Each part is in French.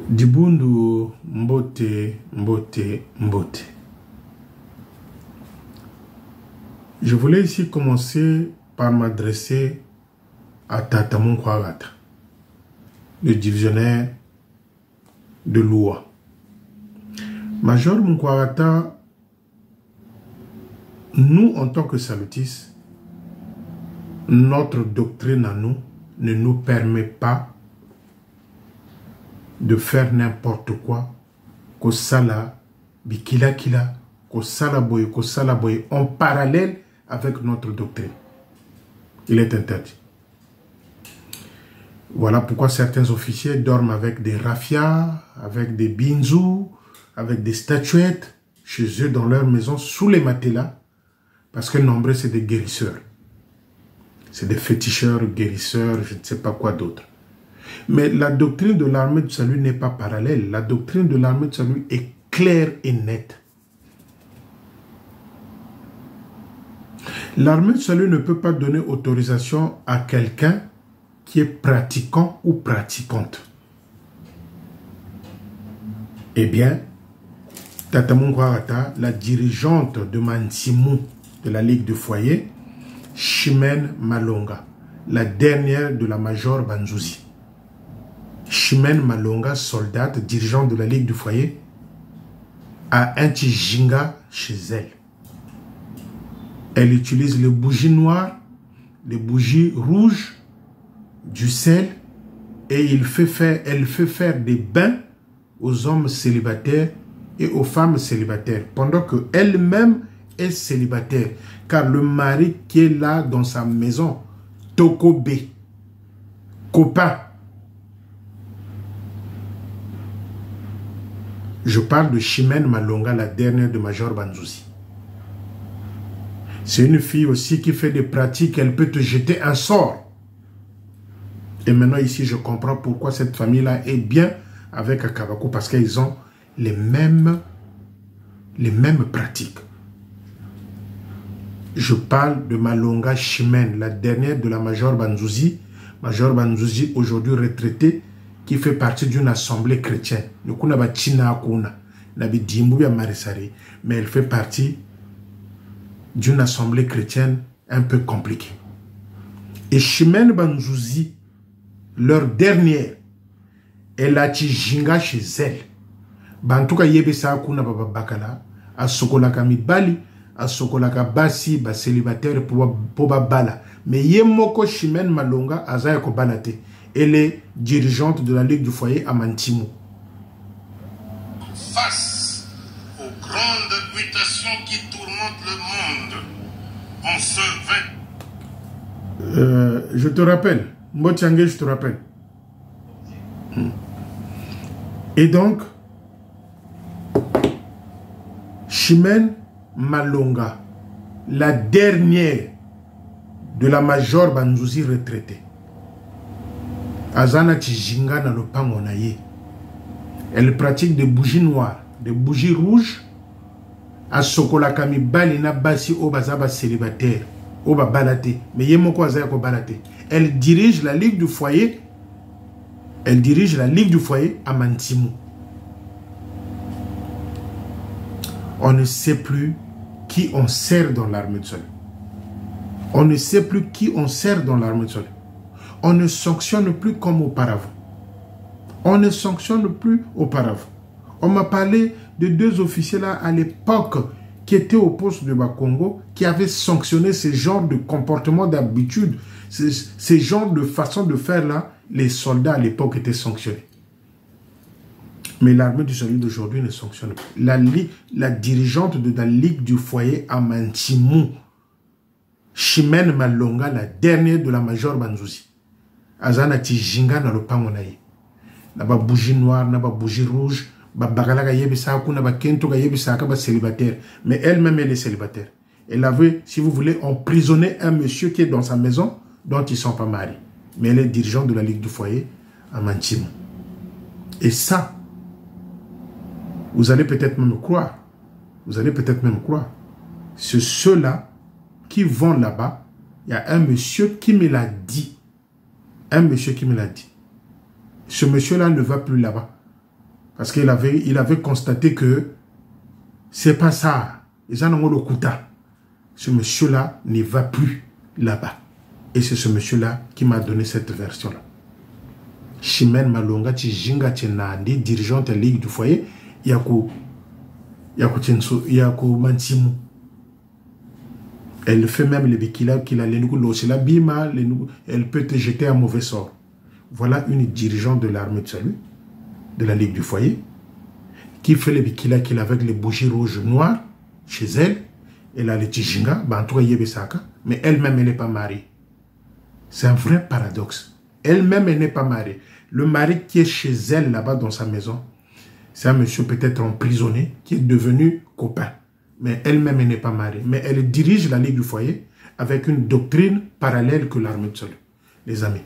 Dibundu mbote, mbote, mbote. Je voulais ici commencer par m'adresser à Tata Munkwagata, le divisionnaire de l'OUA. Major Munkwagata, nous en tant que salutistes, notre doctrine à nous ne nous permet pas de faire n'importe quoi, ko sala, bikila kila, ko sala boy, en parallèle avec notre doctrine. Il est interdit. Voilà pourquoi certains officiers dorment avec des raffias, avec des binzous, avec des statuettes, chez eux dans leur maison, sous les matelas, parce que nombreux c'est des guérisseurs. C'est des féticheurs, guérisseurs, je ne sais pas quoi d'autre. Mais la doctrine de l'armée du salut n'est pas parallèle. La doctrine de l'armée du salut est claire et nette. L'armée du salut ne peut pas donner autorisation à quelqu'un qui est pratiquant ou pratiquante. Eh bien, Tata Munkwagata, la dirigeante de Mansimou de la Ligue du Foyer, Chimène Malonga, la dernière de la Major Banzouzi. Chimène Malonga, soldate, dirigeante de la Ligue du Foyer, a un tijinga chez elle. Elle utilise les bougies noires, les bougies rouges, du sel, et elle fait faire des bains aux hommes célibataires et aux femmes célibataires, pendant qu'elle-même est célibataire, car le mari qui est là dans sa maison, Tokobe, copain. Je parle de Chimène Malonga, la dernière de Major Banzouzi. C'est une fille aussi qui fait des pratiques, elle peut te jeter un sort. Et maintenant ici, je comprends pourquoi cette famille-là est bien avec Akabako, parce qu'ils ont les mêmes pratiques. Je parle de Malonga Chimène, la dernière de la Major Banzouzi. Major Banzouzi, aujourd'hui retraitée, qui fait partie d'une assemblée chrétienne. Mais elle fait partie d'une assemblée chrétienne un peu compliquée. Et Chimène Banzouzi, leur dernière, elle a tijinga chez elle. Bantuka yebe sa akuna baba bakala, a sokolaka mibali, a sokolaka basi, ba célibataire pour bala. Mais yemoko Chimène Malonga azaya ko balate. Elle est dirigeante de la Ligue du Foyer à Mantimou. Face aux grandes mutations qui tourmentent le monde, en ce 20... je te rappelle, Motiangé, je te rappelle. Et donc, Chimène Malonga, la dernière de la Major Banzouzi retraitée, Azana Tijinga na lopango na ye. Elle pratique des bougies noires, des bougies rouges, à Sokola Kami Bali na basi obazaba célibataire, oba balate, mais yemoko azaya ko balate. Elle dirige la Ligue du Foyer. Elle dirige la Ligue du Foyer à Mantimou. On ne sait plus qui on sert dans l'armée de salut. On ne sait plus qui on sert dans l'armée de salut. On ne sanctionne plus comme auparavant. On ne sanctionne plus auparavant. On m'a parlé de deux officiers là à l'époque qui étaient au poste de Bakongo, qui avaient sanctionné ce genre de comportement d'habitude, ces genres de façon de faire là. Les soldats à l'époque étaient sanctionnés. Mais l'armée du salut d'aujourd'hui ne sanctionne pas. La dirigeante de la Ligue du Foyer à Mantimou, Chimène Malonga, la dernière de la Major Banzouzi. Azana tijinga na lopango na ye. Na ba bougie noire, na ba bougie rouge, ba bagalaka yebisa kuna ba kento ka yebisa ka ba célibataire. Mais elle-même elle est célibataire. Elle avait, si vous voulez, emprisonné un monsieur qui est dans sa maison dont ils ne sont pas mariés. Mais elle est dirigeante de la Ligue du Foyer à Mantimou. Et ça, vous allez peut-être même croire. Vous allez peut-être même croire. C'est ceux-là qui vont là-bas. Il y a un monsieur qui me l'a dit. Un monsieur qui me l'a dit. Ce monsieur-là ne va plus là-bas. Parce qu'il avait constaté que c'est pas ça. Ils en ont le kuta. Ce monsieur-là ne va plus là-bas. Et c'est ce monsieur-là qui m'a donné cette version-là. Chimène Malonga, Tijinga Tchenandi, dirigeante de la Ligue du Foyer, Yaku Mantimu. Elle fait même les bikila qu'il a les nouveaux, c'est la bima, elle peut te jeter un mauvais sort. Voilà une dirigeante de l'armée de salut, de la Ligue du Foyer, qui fait les bikila qu'il a avec les bougies rouges noires chez elle. Elle a les Tijinga, mais elle-même, elle n'est pas mariée. C'est un vrai paradoxe. Elle-même, elle n'est pas mariée. Le mari qui est chez elle, là-bas, dans sa maison, c'est un monsieur peut-être emprisonné, qui est devenu copain. Mais elle-même, elle n'est pas mariée. Mais elle dirige la Ligue du Foyer avec une doctrine parallèle que l'armée de salut. Les amis,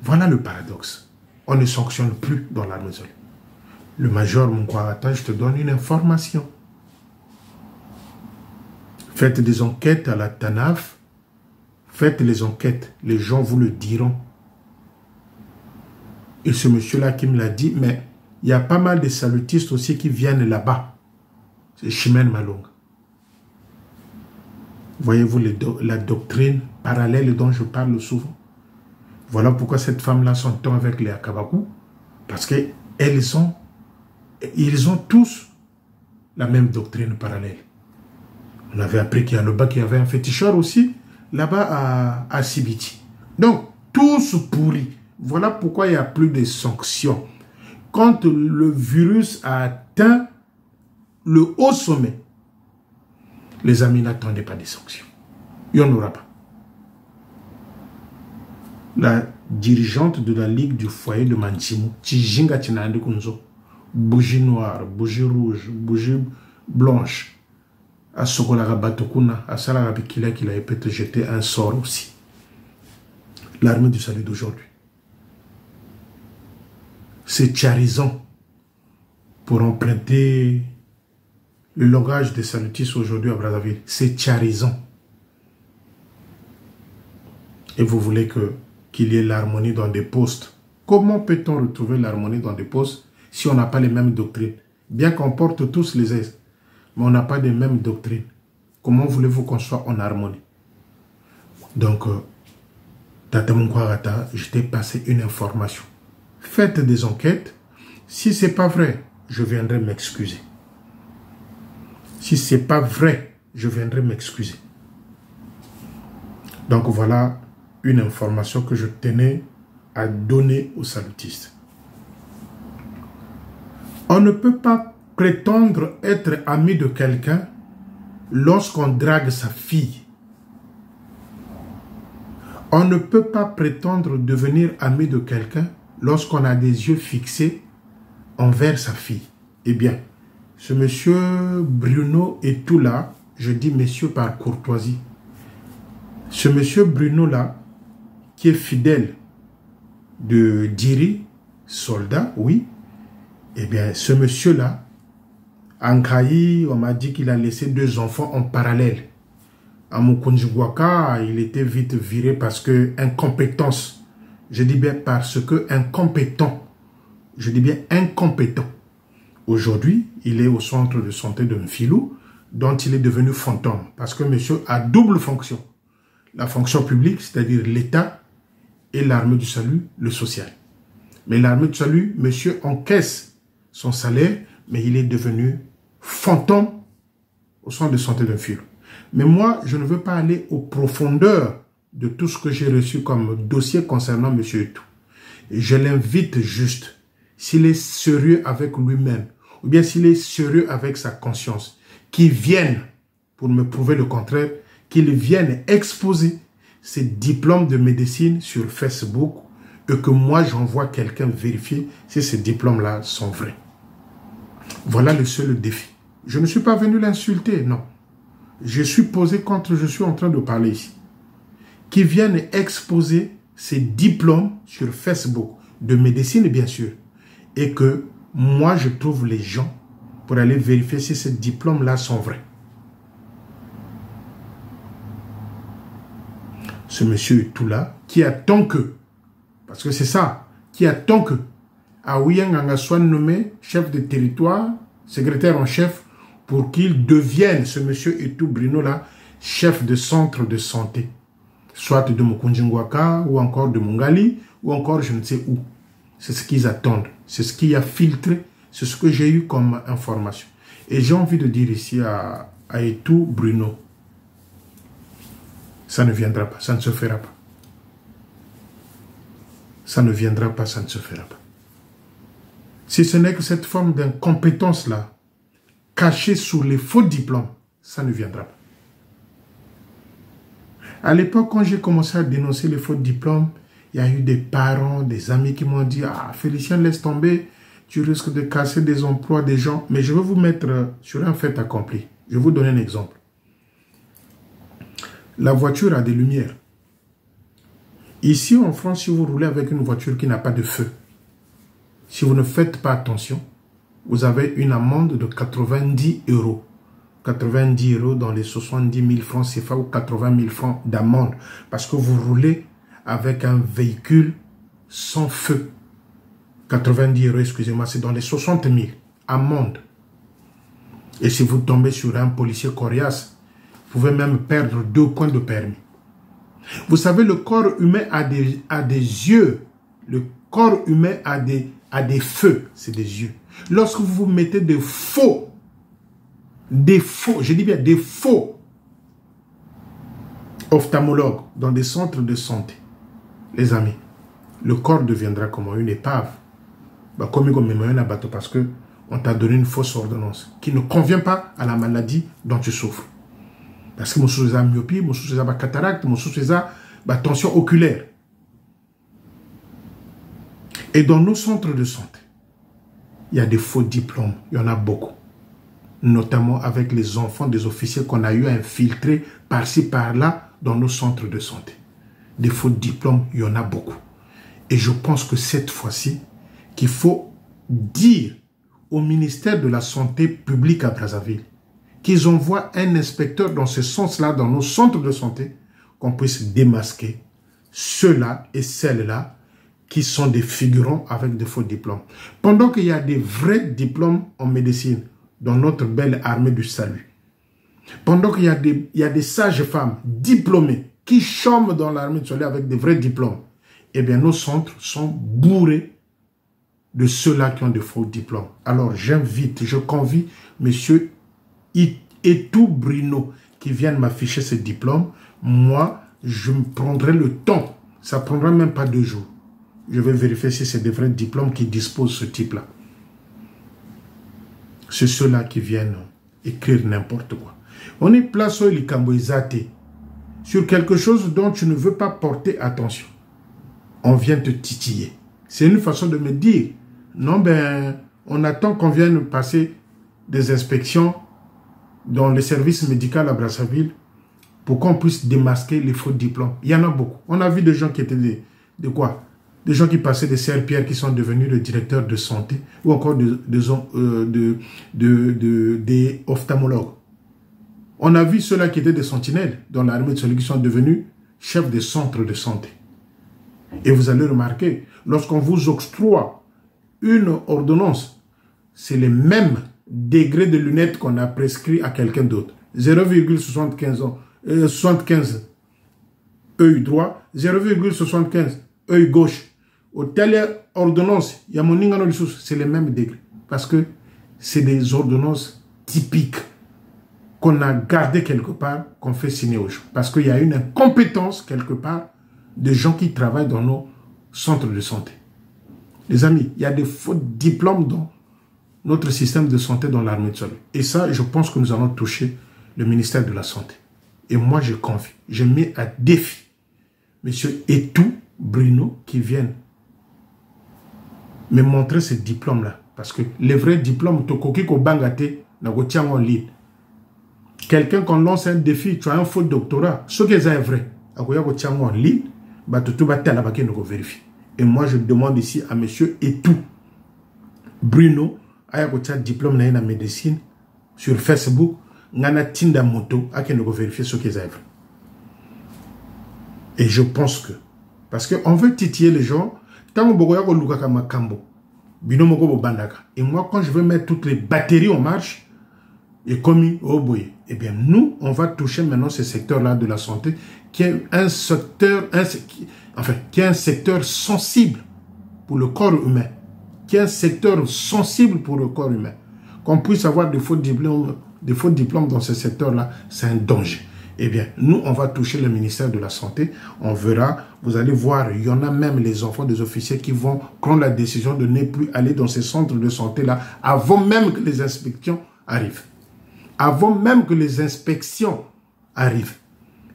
voilà le paradoxe. On ne sanctionne plus dans l'armée de salut. Le major Moukwaratin, je te donne une information. Faites des enquêtes à la TANAF. Faites les enquêtes. Les gens vous le diront. Et ce monsieur-là qui me l'a dit, mais il y a pas mal de salutistes aussi qui viennent là-bas. C'est Chimène Malonga. Voyez-vous la doctrine parallèle dont je parle souvent. Voilà pourquoi cette femme-là s'entend avec les Akabakou. Parce qu'ils ont tous la même doctrine parallèle. On avait appris qu'il y a le bas qui avait un féticheur aussi, là-bas à Sibiti. Donc, tous pourris. Voilà pourquoi il n'y a plus de sanctions. Quand le virus a atteint le haut sommet, les amis, n'attendez pas des sanctions. Il n'y en aura pas. La dirigeante de la Ligue du Foyer de Mantimu, Tijinga Tinande Kunzo, bougie noire, bougie rouge, bougie blanche, à Sokolara Batokuna, à Salarabikila, qu'il a peut-être jeté un sort aussi. L'armée du salut d'aujourd'hui. C'est charisant pour emprunter le langage des salutistes aujourd'hui à Brazzaville. C'est charisant. Et vous voulez qu'il y ait l'harmonie dans des postes. Comment peut-on retrouver l'harmonie dans des postes si on n'a pas les mêmes doctrines? Bien qu'on porte tous les aises, mais on n'a pas les mêmes doctrines. Comment voulez-vous qu'on soit en harmonie? Donc, Tata Moukwaratin, je t'ai passé une information. Faites des enquêtes. Si ce n'est pas vrai, je viendrai m'excuser. Si ce n'est pas vrai, je viendrai m'excuser. Donc voilà une information que je tenais à donner aux salutistes. On ne peut pas prétendre être ami de quelqu'un lorsqu'on drague sa fille. On ne peut pas prétendre devenir ami de quelqu'un lorsqu'on a des yeux fixés envers sa fille. Eh bien, ce monsieur Bruno est tout là, je dis monsieur par courtoisie. Ce monsieur Bruno là, qui est fidèle de Diri, soldat, oui, eh bien, ce monsieur là, en Kaï, on m'a dit qu'il a laissé 2 enfants en parallèle. À Mukunjiguaka, il était vite viré parce que incompétence. Je dis bien parce que incompétent. Je dis bien incompétent. Aujourd'hui, il est au centre de santé de Mfilou, dont il est devenu fantôme. Parce que monsieur a double fonction. La fonction publique, c'est-à-dire l'État, et l'armée du salut, le social. Mais l'armée du salut, monsieur encaisse son salaire, mais il est devenu fantôme au centre de santé de Mfilou. Mais moi, je ne veux pas aller aux profondeurs de tout ce que j'ai reçu comme dossier concernant M. Etou. Je l'invite juste, s'il est sérieux avec lui-même, ou bien s'il est sérieux avec sa conscience, qu'il vienne, pour me prouver le contraire, qu'il vienne exposer ses diplômes de médecine sur Facebook et que moi j'envoie quelqu'un vérifier si ces diplômes-là sont vrais. Voilà le seul défi. Je ne suis pas venu l'insulter, non. Je suis posé quand je suis en train de parler ici. Qui viennent exposer ses diplômes sur Facebook, de médecine bien sûr, et que moi je trouve les gens pour aller vérifier si ces diplômes-là sont vrais. Ce monsieur est tout là, qui attend que, parce que c'est ça, qui attend que, Aouyanganga soit nommé chef de territoire, secrétaire en chef, pour qu'il devienne, ce monsieur Etou Bruno là, chef de centre de santé. Soit de Mukunjingwaka, ou encore de Mungali, ou encore je ne sais où. C'est ce qu'ils attendent. C'est ce qui a filtré. C'est ce que j'ai eu comme information. Et j'ai envie de dire ici à Etou Bruno, ça ne viendra pas, ça ne se fera pas. Ça ne viendra pas, ça ne se fera pas. Si ce n'est que cette forme d'incompétence-là, cachée sous les faux diplômes, ça ne viendra pas. À l'époque, quand j'ai commencé à dénoncer les faux diplômes, il y a eu des parents, des amis qui m'ont dit « Ah, Félicien, laisse tomber, tu risques de casser des emplois des gens. » Mais je vais vous mettre sur un fait accompli. Je vais vous donner un exemple. La voiture a des lumières. Ici, en France, si vous roulez avec une voiture qui n'a pas de feu, si vous ne faites pas attention, vous avez une amende de 90 €. 90 € dans les 70 000 francs CFA ou 80 000 francs d'amende. Parce que vous roulez avec un véhicule sans feu. 90 €, excusez-moi, c'est dans les 60 000. Amende. Et si vous tombez sur un policier coriace, vous pouvez même perdre 2 points de permis. Vous savez, le corps humain a des yeux. Le corps humain a des feux. C'est des yeux. Lorsque vous vous mettez des faux, je dis bien des faux ophtalmologues dans des centres de santé, les amis, le corps deviendra comme une épave. Comme un bateau parce que on t'a donné une fausse ordonnance qui ne convient pas à la maladie dont tu souffres. Parce que mon sous a myopie, mon sous a cataracte, mon sous a tension oculaire. Et dans nos centres de santé, il y a des faux diplômes, il y en a beaucoup. Notamment avec les enfants des officiers qu'on a eu à infiltrer par-ci, par-là dans nos centres de santé. Des faux diplômes, il y en a beaucoup. Et je pense que cette fois-ci, qu'il faut dire au ministère de la Santé publique à Brazzaville qu'ils envoient un inspecteur dans ce sens-là, dans nos centres de santé, qu'on puisse démasquer ceux-là et celles-là qui sont des figurants avec de faux diplômes. Pendant qu'il y a des vrais diplômes en médecine dans notre belle armée du salut, pendant qu'il y a des sages-femmes diplômées qui chôment dans l'armée du salut avec des vrais diplômes, eh bien nos centres sont bourrés de ceux-là qui ont de faux diplômes. Alors j'invite, je convie monsieur Etou Bruno qui viennent m'afficher ces diplômes. Moi, je me prendrai le temps. Ça ne prendra même pas 2 jours. Je vais vérifier si c'est des vrais diplômes qui disposent ce type-là. C'est ceux-là qui viennent écrire n'importe quoi. On est place au Likamboizate sur quelque chose dont tu ne veux pas porter attention. On vient te titiller. C'est une façon de me dire, non, ben, on attend qu'on vienne passer des inspections dans le service médical à Brazzaville pour qu'on puisse démasquer les faux diplômes. Il y en a beaucoup. On a vu des gens qui étaient de quoi? Des gens qui passaient des CRPR qui sont devenus le directeur de santé ou encore des ophtalmologues. On a vu ceux-là qui étaient des sentinelles dans l'armée de celui qui sont devenus chefs des centres de santé. Et vous allez remarquer, lorsqu'on vous octroie une ordonnance, c'est les mêmes degrés de lunettes qu'on a prescrit à quelqu'un d'autre. 0,75 œil droit, 0,75 œil gauche. Au telle ordonnance, il y a mon ingano c'est les mêmes degrés. Parce que c'est des ordonnances typiques qu'on a gardées quelque part, qu'on fait signer aux gens. Parce qu'il y a une incompétence quelque part de gens qui travaillent dans nos centres de santé. Les amis, il y a des faux diplômes dans notre système de santé dans l'armée de salut. Et ça, je pense que nous allons toucher le ministère de la Santé. Et moi, je confie, je mets à défi M. Etou Bruno qui viennent me montrer ces diplômes-là. Parce que les vrais diplômes, Tokoki Kobangate, Nagotiang en ligne. Quelqu'un qu'on lance un défi, tu as un faux doctorat, ce qui est vrai, Nagotiang en ligne, et moi, je demande ici à M. Etou Bruno, ayakotia diplôme na médecine sur Facebook, ngana tinda moto, à vérifier ce qui est vrai. Et je pense que, parce qu'on veut titiller les gens, tant que vous avez Et moi, quand je veux mettre toutes les batteries en marche, et commis au bout, eh bien, nous, on va toucher maintenant ce secteur-là de la santé, qui est un secteur, qui est un secteur sensible pour le corps humain, qui est un secteur sensible pour le corps humain. Qu'on puisse avoir de faux diplômes dans ce secteur-là, c'est un danger. Eh bien, nous, on va toucher le ministère de la Santé. On verra, vous allez voir, il y en a même les enfants des officiers qui vont prendre la décision de ne plus aller dans ces centres de santé-là avant même que les inspections arrivent. Avant même que les inspections arrivent.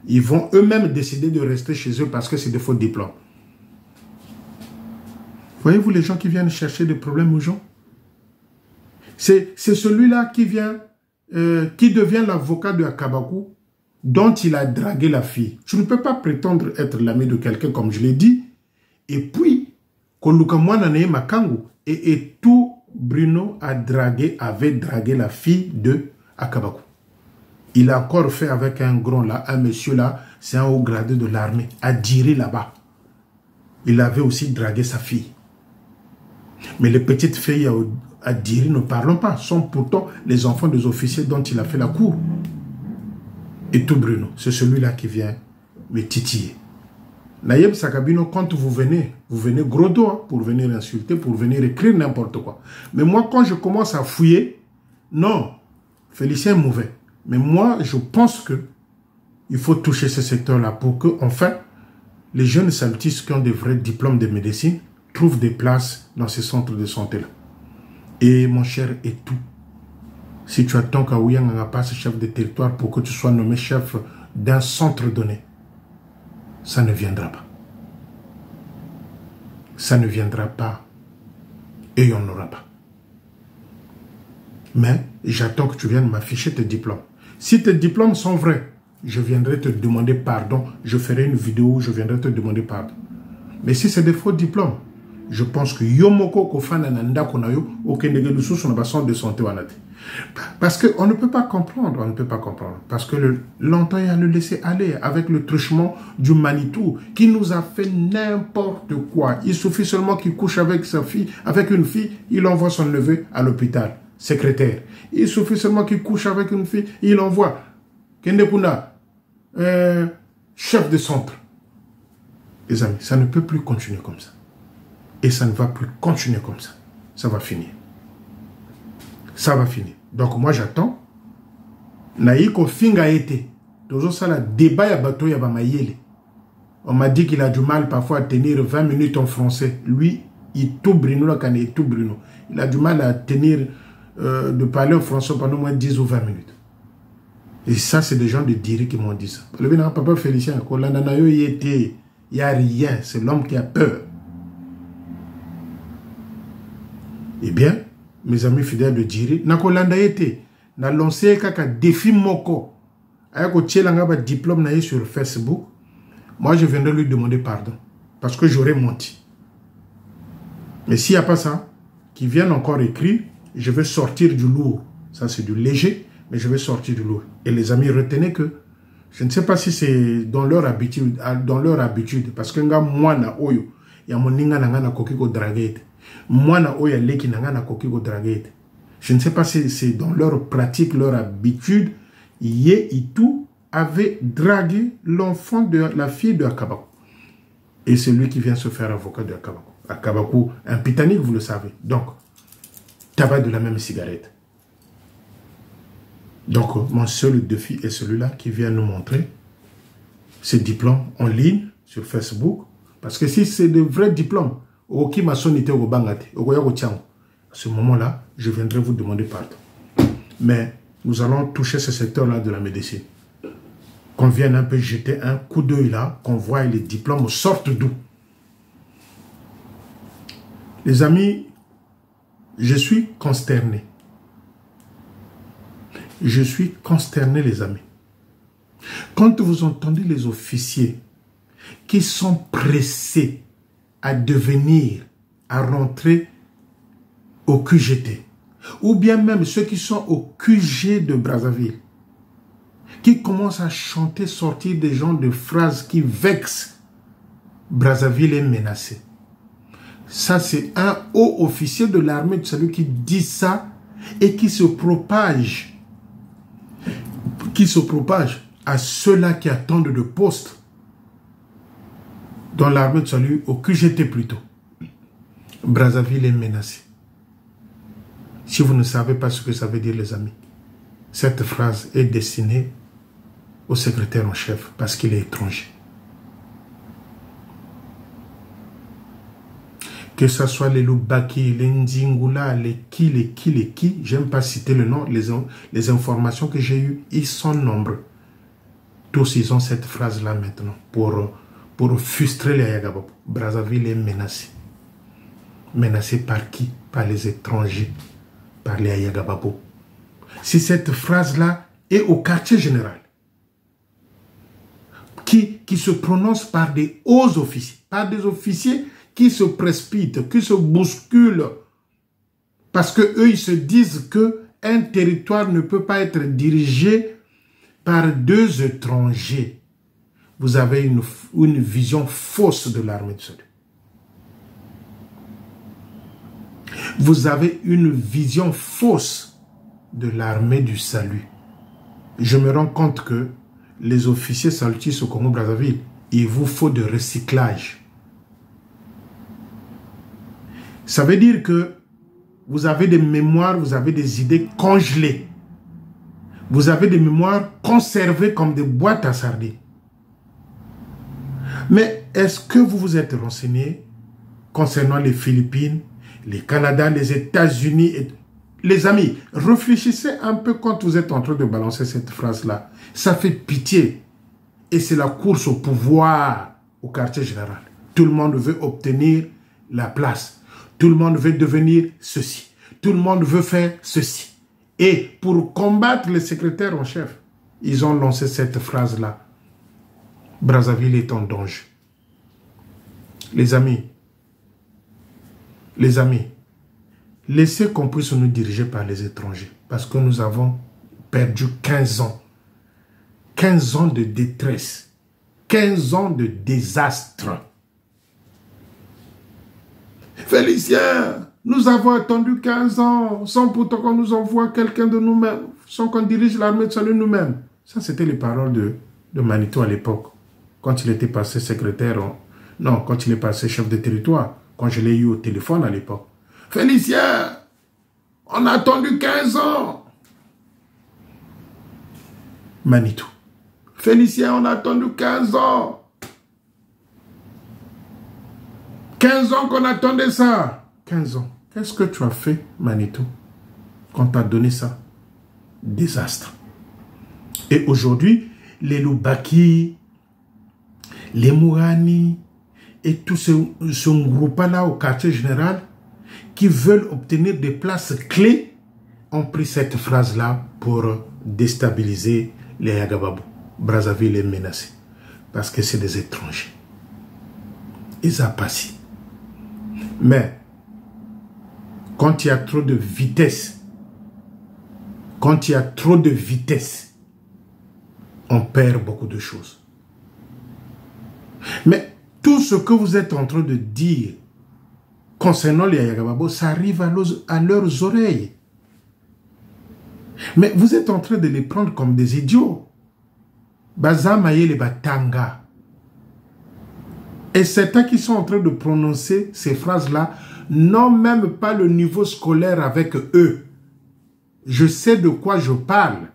Ils vont eux-mêmes décider de rester chez eux parce que c'est des faux diplômes. Voyez-vous les gens qui viennent chercher des problèmes aux gens? C'est celui-là qui vient, qui devient l'avocat de Akabakou, dont il a dragué la fille. Tu ne peux pas prétendre être l'ami de quelqu'un, comme je l'ai dit. Et puis, et tout Bruno avait dragué la fille de Akabakou. Il a encore fait avec un grand là, un monsieur là, c'est un haut gradé de l'armée, à Diri là-bas. Il avait aussi dragué sa fille. Mais les petites filles à Diri, ne parlons pas, sont pourtant les enfants des officiers dont il a fait la cour. Et tout Bruno, c'est celui-là qui vient me titiller. Nayeb Sakabino, quand vous venez gros dos hein, pour venir insulter, pour venir écrire n'importe quoi. Mais moi, quand je commence à fouiller, non, Félicien est mauvais. Mais moi, je pense que il faut toucher ce secteur-là pour que, enfin, les jeunes saltistes qui ont des vrais diplômes de médecine trouvent des places dans ces centres de santé-là. Et mon cher Etou, si tu attends qu'Aouyang n'a pas ce chef de territoire pour que tu sois nommé chef d'un centre donné, ça ne viendra pas. Ça ne viendra pas et il n'y en aura pas. Mais j'attends que tu viennes m'afficher tes diplômes. Si tes diplômes sont vrais, je viendrai te demander pardon. Je ferai une vidéo où je viendrai te demander pardon. Mais si c'est des faux diplômes, je pense que Yomoko Kofana Nanda Konayo, aucun des sous son centre de santé wanate. Parce qu'on ne peut pas comprendre, on ne peut pas comprendre. Parce que longtemps, il a le laissé aller avec le truchement du Manitou qui nous a fait n'importe quoi. Il suffit seulement qu'il couche avec sa fille, avec une fille, il envoie son neveu à l'hôpital, secrétaire. Il suffit seulement qu'il couche avec une fille, il envoie Kendepuna, chef de centre. Les amis, ça ne peut plus continuer comme ça. Et ça ne va plus continuer comme ça. Ça va finir. Ça va finir. Donc moi j'attends. Naïko finga été. Toujours ça, le débat ya bateau ya bamayele. On m'a dit qu'il a du mal parfois à tenir 20 minutes en français. Lui, il tout Bruno là quand il tout Bruno. Il a du mal à tenir, de parler en français pendant au moins 10 ou 20 minutes. Et ça, c'est des gens de Diri qui m'ont dit ça. Le papa Félicien, il n'y a rien. C'est l'homme qui a peur. Eh bien, mes amis fidèles de Diri, nakolanda été, na lancé kaka défi moko. Ayako tchelanga ba diplôme naïe sur Facebook. Moi, je viendrai lui demander pardon. Parce que j'aurais menti. Mais s'il n'y a pas ça, qu'ils viennent encore écrire, je vais sortir du lourd. Ça, c'est du léger, mais je vais sortir du lourd. Et les amis, retenez que, je ne sais pas si c'est dans leur habitude, parce que moi, na oyo, ya moninga na ngana kokiko draguette. Moi, na oya leki na ngana kokiko draguette. Je ne sais pas si c'est dans leur pratique, leur habitude. Yé Itou avait dragué l'enfant de la fille de Akabakou. Et c'est lui qui vient se faire avocat de Akabakou. Akabakou, un pitanique, vous le savez. Donc, tabac de la même cigarette. Donc, mon seul défi est celui-là qui vient nous montrer ses diplômes en ligne sur Facebook. Parce que si c'est de vrais diplômes, à ce moment-là, je viendrai vous demander pardon. Mais nous allons toucher ce secteur-là de la médecine. Qu'on vienne un peu jeter un coup d'œil là, qu'on voit les diplômes sortent d'où. Les amis, je suis consterné. Je suis consterné, les amis. Quand vous entendez les officiers qui sont pressés à devenir, à rentrer au QGT, ou bien même ceux qui sont au QG de Brazzaville, qui commencent à chanter, sortir des genres de phrases qui vexent. Brazzaville est menacée. Ça, c'est un haut officier de l'armée du salut qui dit ça et qui se propage à ceux-là qui attendent de postes dans l'armée du salut, au QGT plutôt. Brazzaville est menacée. Si vous ne savez pas ce que ça veut dire, les amis, cette phrase est destinée au secrétaire en chef parce qu'il est étranger. Que ce soit les Lubaki, les Ndingula, les qui, j'aime pas citer le nom, les informations que j'ai eues, ils sont nombreux. Tous, ils ont cette phrase-là maintenant pour frustrer les Ayagababo. Brazzaville est menacée. Menacée par qui? Par les étrangers, par les Ayagababo. Si cette phrase-là est au quartier général, qui se prononce par des hauts officiers, par des officiers qui se précipitent, qui se bousculent, parce que eux ils se disent que un territoire ne peut pas être dirigé par deux étrangers. Vous avez une vision fausse de l'armée du salut. Vous avez une vision fausse de l'armée du salut. Je me rends compte que les officiers salutistes au Congo-Brazzaville, il vous faut de recyclage. Ça veut dire que vous avez des mémoires, vous avez des idées congelées. Vous avez des mémoires conservées comme des boîtes à sardines. Mais est-ce que vous vous êtes renseigné concernant les Philippines, les Canada, les États-Unis? Les amis, réfléchissez un peu quand vous êtes en train de balancer cette phrase-là. Ça fait pitié. Et c'est la course au pouvoir au quartier général. Tout le monde veut obtenir la place. Tout le monde veut devenir ceci. Tout le monde veut faire ceci. Et pour combattre les secrétaires en chef, ils ont lancé cette phrase-là. Brazzaville est en danger. Les amis, laissez qu'on puisse nous diriger par les étrangers. Parce que nous avons perdu 15 ans. 15 ans de détresse. 15 ans de désastre. Félicien, nous avons attendu 15 ans sans pourtant qu'on nous envoie quelqu'un de nous-mêmes, sans qu'on dirige l'armée de salut nous-mêmes. Ça, c'était les paroles de Manitou à l'époque, quand il était passé secrétaire, non, quand il est passé chef de territoire, quand je l'ai eu au téléphone à l'époque. Félicien, on a attendu 15 ans. Manitou. Félicien, on a attendu 15 ans. 15 ans qu'on attendait ça. 15 ans. Qu'est-ce que tu as fait, Manitou, quand t'a donné ça? Désastre. Et aujourd'hui, les Lubaki, les Mourani et tout ce groupe-là au quartier général qui veulent obtenir des places clés ont pris cette phrase-là pour déstabiliser les Ayagababo. Brazzaville est menacée parce que c'est des étrangers. Ils appacient. Mais quand il y a trop de vitesse, on perd beaucoup de choses. Mais tout ce que vous êtes en train de dire concernant les Ayagababo, ça arrive à leurs oreilles. Mais vous êtes en train de les prendre comme des idiots. Bazamaye les Batanga. Et certains qui sont en train de prononcer ces phrases-là n'ont même pas le niveau scolaire avec eux. Je sais de quoi je parle.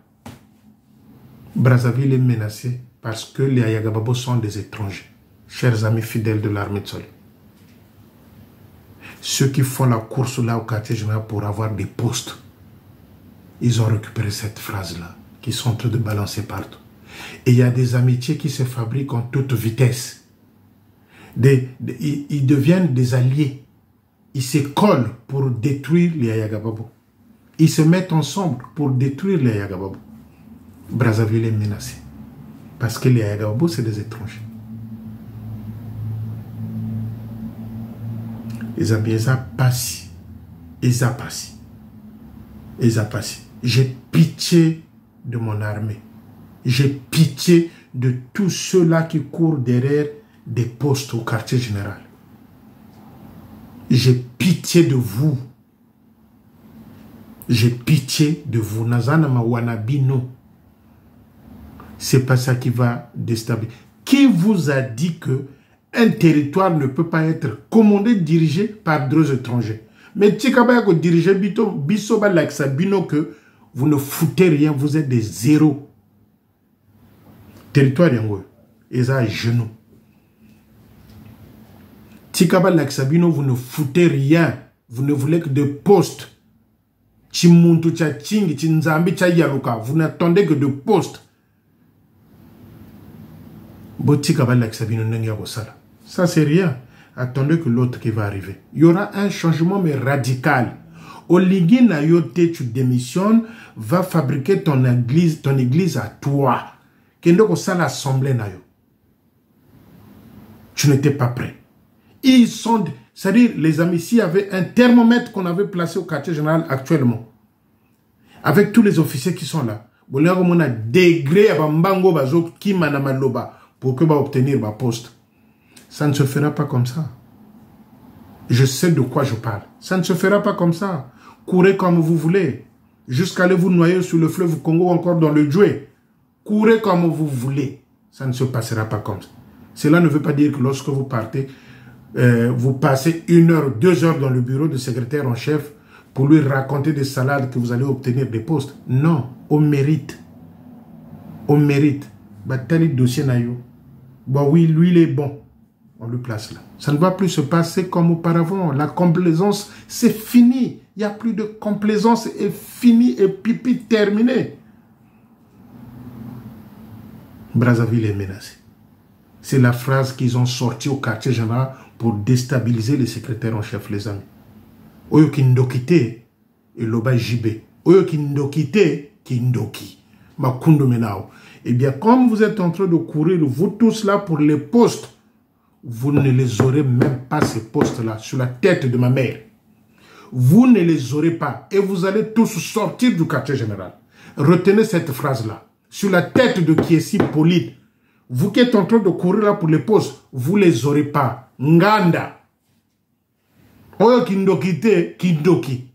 Brazzaville est menacée parce que les Ayagababo sont des étrangers. Chers amis fidèles de l'armée de Soleil. Ceux qui font la course là au quartier général pour avoir des postes, ils ont récupéré cette phrase-là, qui sont en train de balancer partout. Et il y a des amitiés qui se fabriquent en toute vitesse. Ils deviennent des alliés. Ils se collent pour détruire les Ayagababo. Ils se mettent ensemble pour détruire les Ayagababo. Brazzaville est menacée. Parce que les Ayagababo, c'est des étrangers. Ils ont passé. J'ai pitié de mon armée. J'ai pitié de tous ceux-là qui courent derrière des postes au quartier général. J'ai pitié de vous. J'ai pitié de vous. Nazana Mawanabino. C'est pas ça qui va déstabiliser. Qui vous a dit que un territoire ne peut pas être commandé, dirigé par deux étrangers? Mais Tchikaba ko diriger Bisoba Laksabino que vous ne foutez rien, vous êtes des zéros. Territoire yango, et à genoux. Tchikaba Laksabino, vous ne foutez rien, vous ne voulez que de postes. Chimuntu cha Ching, Chinzambi cha Yaluka, vous n'attendez que de postes. Ça c'est rien. Attendez que l'autre qui va arriver. Il y aura un changement mais radical. Oligui Nayote, tu démissionnes, va fabriquer ton église à toi. Kendo ça l'assemblée nayo. Tu n'étais pas prêt. Ils sont, c'est-à-dire les amis, s'il y avait un thermomètre qu'on avait placé au quartier général actuellement, avec tous les officiers qui sont là, on a degré à Bambango Bazo qui manamaloba pour que va obtenir ma poste. Ça ne se fera pas comme ça. Je sais de quoi je parle. Ça ne se fera pas comme ça. Courez comme vous voulez. Jusqu'à aller vous noyer sur le fleuve Congo, encore dans le Djoué. Courez comme vous voulez. Ça ne se passera pas comme ça. Cela ne veut pas dire que lorsque vous partez, vous passez 1 heure, 2 heures dans le bureau du secrétaire en chef pour lui raconter des salades que vous allez obtenir des postes. Non, au mérite. Au mérite. Bah, tel dossier naïo. Bah oui, lui il est bon. On le place là. Ça ne va plus se passer comme auparavant. La complaisance, c'est fini. Il n'y a plus de complaisance, c'est fini et pipi terminé. Brazzaville est menacée. C'est la phrase qu'ils ont sortie au quartier général pour déstabiliser les secrétaires en chef, les amis. Oyo kindokite et loba jibé. Oyo kindokite kindoki. Makundo menao. Eh bien, comme vous êtes en train de courir, vous tous là pour les postes, vous ne les aurez même pas, ces postes-là, sur la tête de ma mère. Vous ne les aurez pas. Et vous allez tous sortir du quartier général. Retenez cette phrase-là. Sur la tête de Kiesi Polite, vous qui êtes en train de courir là pour les postes, vous ne les aurez pas. Nganda. Oyo kindokite, kindoki.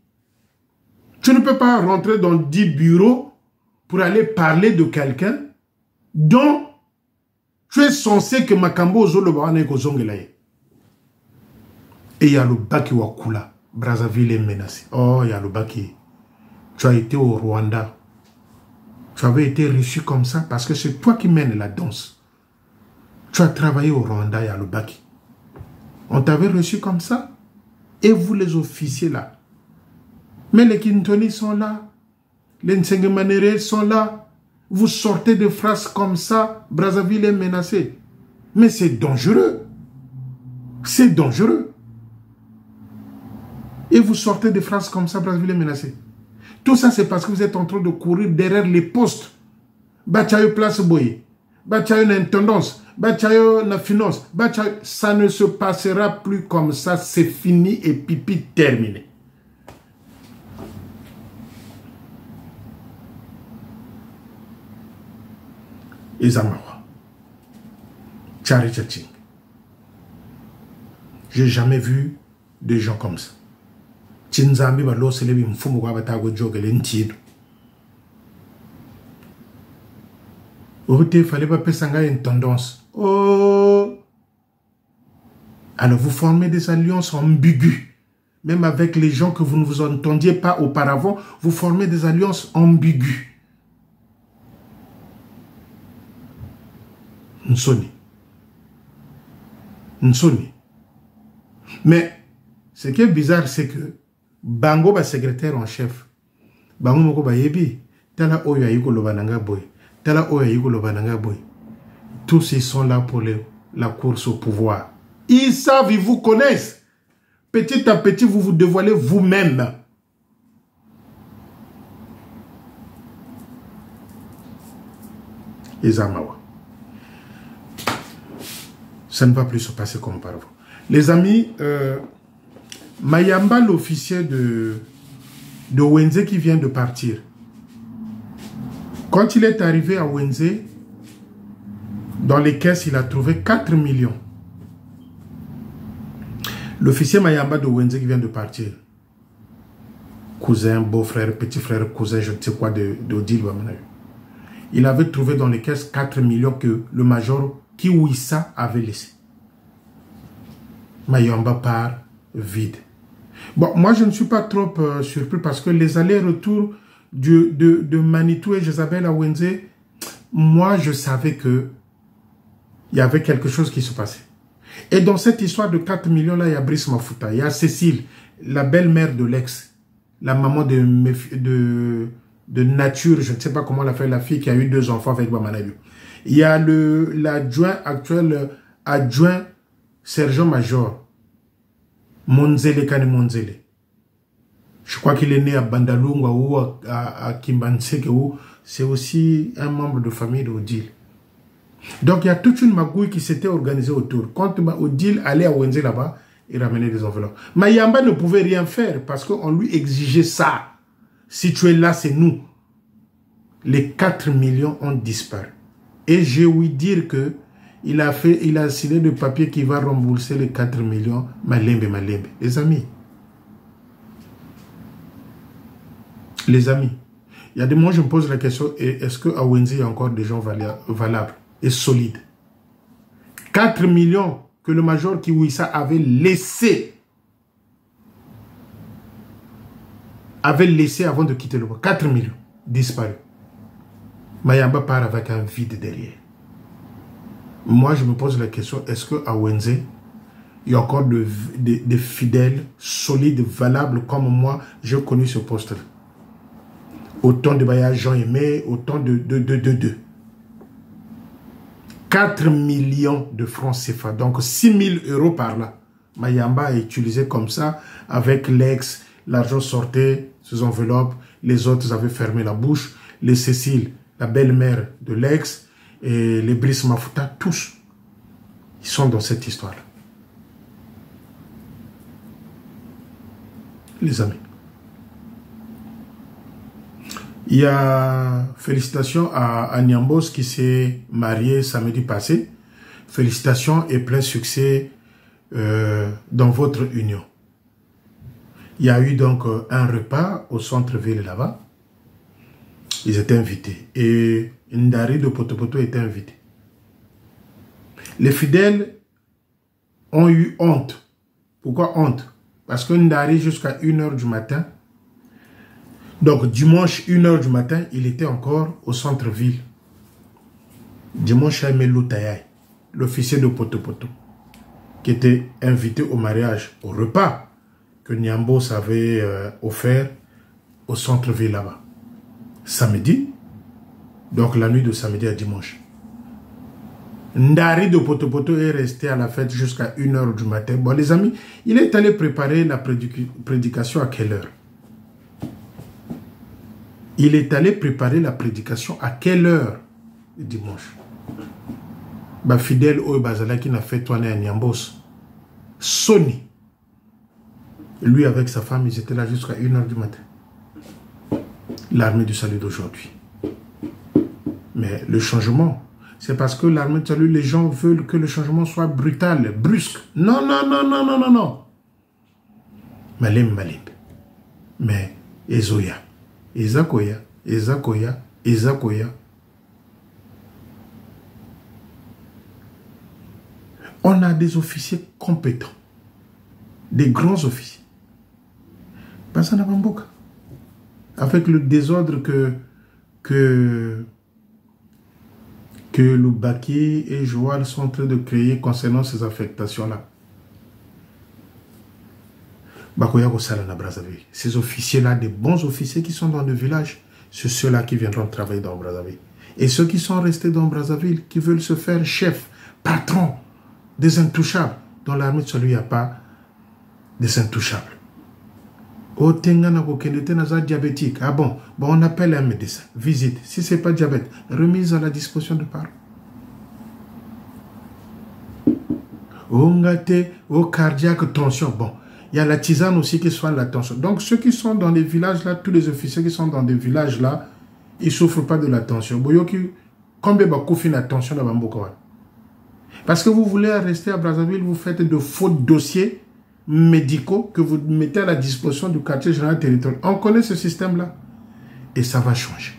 Tu ne peux pas rentrer dans 10 bureaux pour aller parler de quelqu'un dont tu es censé que Makambo Zolobawane Kozongelaye. Et il y a le Baki Wakula. Brazzaville est menacé. Oh, il y a le Baki. Tu as été au Rwanda. Tu avais été reçu comme ça parce que c'est toi qui mènes la danse. Tu as travaillé au Rwanda, il y a le Baki. On t'avait reçu comme ça. Et vous les officiers là. Mais les Kintoni sont là. Les Nsengemanere sont là. Vous sortez des phrases comme ça, Brazzaville est menacé. Mais c'est dangereux. C'est dangereux. Et vous sortez des phrases comme ça, Brazzaville est menacé. Tout ça, c'est parce que vous êtes en train de courir derrière les postes. Bachayo place boye. Bachayo na intendance. Bachayo na finance. Bachayo... Ça ne se passera plus comme ça. C'est fini et pipi terminé. Ezamawa. Tchari Tchaching. J'ai jamais vu des gens comme ça. Chinzambi ba lo selebi mfumu kwa batago jogele ntido. Ote fallait pas pesanga une tendance. Oh. Alors vous formez des alliances ambiguës. Même avec les gens que vous ne vous entendiez pas auparavant, vous formez des alliances ambiguës. Nsoni. Mais ce qui est bizarre, c'est que Bango ba secrétaire en chef. Bango moko ba yebi. Tala oyo ayiko lobananga boy. Tala oyo ayiko lobananga boy. Tous ils sont là pour la course au pouvoir. Ils savent, ils vous connaissent. Petit à petit, vous vous dévoilez vous-même. Ezamawa. Ça ne va plus se passer comme auparavant. Les amis, Mayamba, l'officier de Wenze qui vient de partir, quand il est arrivé à Wenze, dans les caisses, il a trouvé 4 millions. L'officier Mayamba de Wenze qui vient de partir. Cousin, beau-frère, petit frère, cousin, je ne sais quoi d'Odile. Il avait trouvé dans les caisses 4 millions que le major Kiwissa avait laissé. Mayamba part vide. Bon, moi je ne suis pas trop surpris parce que les allers-retours de Manitou et Jezabel à Wenze, moi je savais que il y avait quelque chose qui se passait. Et dans cette histoire de 4 millions là, il y a Brice Mafuta, il y a Cécile, la belle-mère de l'ex, la maman de Nature, je ne sais pas comment elle a fait, la fille qui a eu 2 enfants avec Bamanabio. Il y a l'adjoint actuel, adjoint sergent-major, Monzele Kane Monzele. Je crois qu'il est né à Bandalunga ou à Kimbanseke, où c'est aussi un membre de famille d'Odile. Donc il y a toute une magouille qui s'était organisée autour. Quand Odile allait à Wenze là-bas, il ramenait des enveloppes. Mayamba ne pouvait rien faire parce qu'on lui exigeait ça. Si tu es là, c'est nous. Les 4 millions ont disparu. Et j'ai ouï dire que il a signé le papier qui va rembourser les 4 millions. Malembe. Les amis. Les amis. Il y a des moments, je me pose la question, est-ce qu'à Wenze, il y a encore des gens valables et solides? 4 millions que le major Kiwissa avait laissé avant de quitter le bois. 4 millions disparus. Mayamba part avec un vide derrière. Moi, je me pose la question, est-ce qu'à Wenze, il y a encore des fidèles, solides, valables, comme moi, j'ai connu ce poste-là. Autant de Baya Jean-Aimé, autant de 4 millions de francs CFA, donc 6 000 € par là. Mayamba a utilisé comme ça, avec l'ex, l'argent sortait sous enveloppe, les autres avaient fermé la bouche, les Cécile, la belle-mère de l'ex, et les Brice Mafuta, tous, ils sont dans cette histoire-là. Les amis. Il y a félicitations à Niambos qui s'est marié samedi passé. Félicitations et plein succès dans votre union. Il y a eu donc un repas au centre-ville là-bas. Ils étaient invités. Et Ndari de Potopoto était invité. Les fidèles ont eu honte. Pourquoi honte? Parce que Ndari jusqu'à 1 h du matin, donc dimanche 1 h du matin, il était encore au centre-ville. Dimanche Aimé Loutayay, l'officier de Potopoto, qui était invité au mariage, au repas que Niambos avait offert au centre-ville là-bas. Samedi, donc la nuit de samedi à dimanche. Ndari de Potopoto est resté à la fête jusqu'à 1 h du matin. Bon les amis, il est allé préparer la prédication à quelle heure? Il est allé préparer la prédication à quelle heure? Dimanche. Bah fidèle au Bazala qui n'a fait tourner à Niambos. Sony. Lui avec sa femme, ils étaient là jusqu'à 1 h du matin. L'armée du salut d'aujourd'hui. Mais le changement, c'est parce que l'armée du salut, les gens veulent que le changement soit brutal, brusque. Non. Malim. Mais Ezoya. Ezakoya. On a des officiers compétents. Des grands officiers. Bassana Bamboka. Avec le désordre que Loubaki et Joal sont en train de créer concernant ces affectations-là. Bakoya Salana Brazzaville. Ces officiers-là, des bons officiers qui sont dans le village, c'est ceux-là qui viendront travailler dans Brazzaville. Et ceux qui sont restés dans Brazzaville, qui veulent se faire chef, patron, des intouchables. Dans l'armée de celui, il n'y a pas des intouchables. Oh, diabétique. Ah bon, on appelle un médecin. Visite. Si ce n'est pas diabète, remise à la disposition de parole. Oh, ngate, oh, cardiaque, tension. Bon, il y a la tisane aussi qui soigne la tension. Donc, ceux qui sont dans les villages là, tous les officiers qui sont dans des villages là, ils ne souffrent pas de la tension. Combien de coups la tension dans Bambokawan? Parce que vous voulez rester à Brazzaville, vous faites de faux dossiers médicaux que vous mettez à la disposition du quartier général territorial. On connaît ce système-là. Et ça va changer.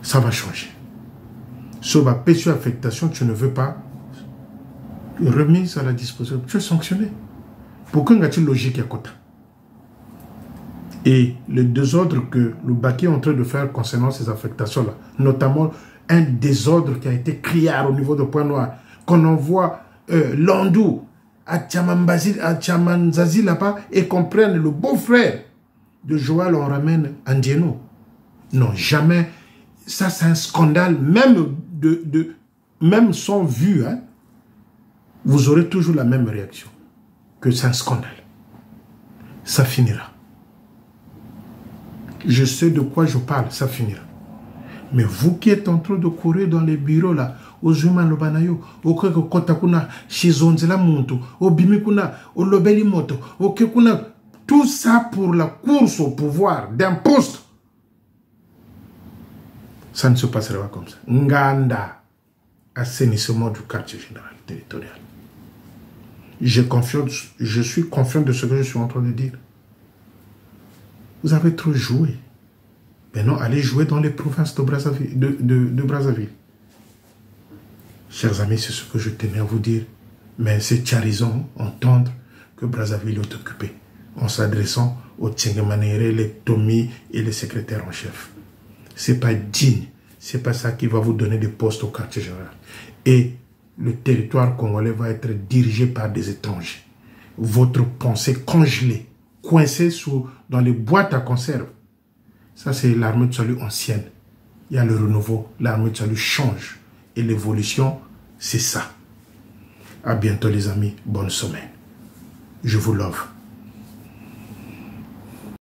Ça va changer. Sur ma péché affectation, tu ne veux pas remise à la disposition. Tu es sanctionné. Pourquoi y logique à côté? Et le désordre que le Baki est en train de faire concernant ces affectations-là, notamment un désordre qui a été crié au niveau de Pointe-Noire, qu'on envoie Landou à Tchamanzazi là-bas et qu'on prenne le beau-frère de Joël, on ramène Andieno. Non, jamais. Ça, c'est un scandale, même sans vue, hein, vous aurez toujours la même réaction, que c'est un scandale. Ça finira. Je sais de quoi je parle, ça finira. Mais vous qui êtes en train de courir dans les bureaux là, au Zuma Lobanayo, au Kotakuna, Shizonzela Monto, au Bimikuna, au Lobeli Moto, au Kekuna, tout ça pour la course au pouvoir d'un poste. Ça ne se passera pas comme ça. Nganda, assainissement du quartier général territorial. Je suis confiant de ce que je suis en train de dire. Vous avez trop joué. Maintenant, allez jouer dans les provinces de Brazzaville. Chers amis, c'est ce que je tenais à vous dire. Mais c'est charisant entendre que Brazzaville est occupé en s'adressant aux Tchengemanere, les Tomi et les secrétaires en chef. C'est pas digne. C'est pas ça qui va vous donner des postes au quartier général. Et le territoire congolais va être dirigé par des étrangers. Votre pensée congelée, coincée dans les boîtes à conserve. Ça, c'est l'armée de salut ancienne. Il y a le renouveau. L'armée de salut change. Et l'évolution, c'est ça. À bientôt les amis. Bonne semaine. Je vous love.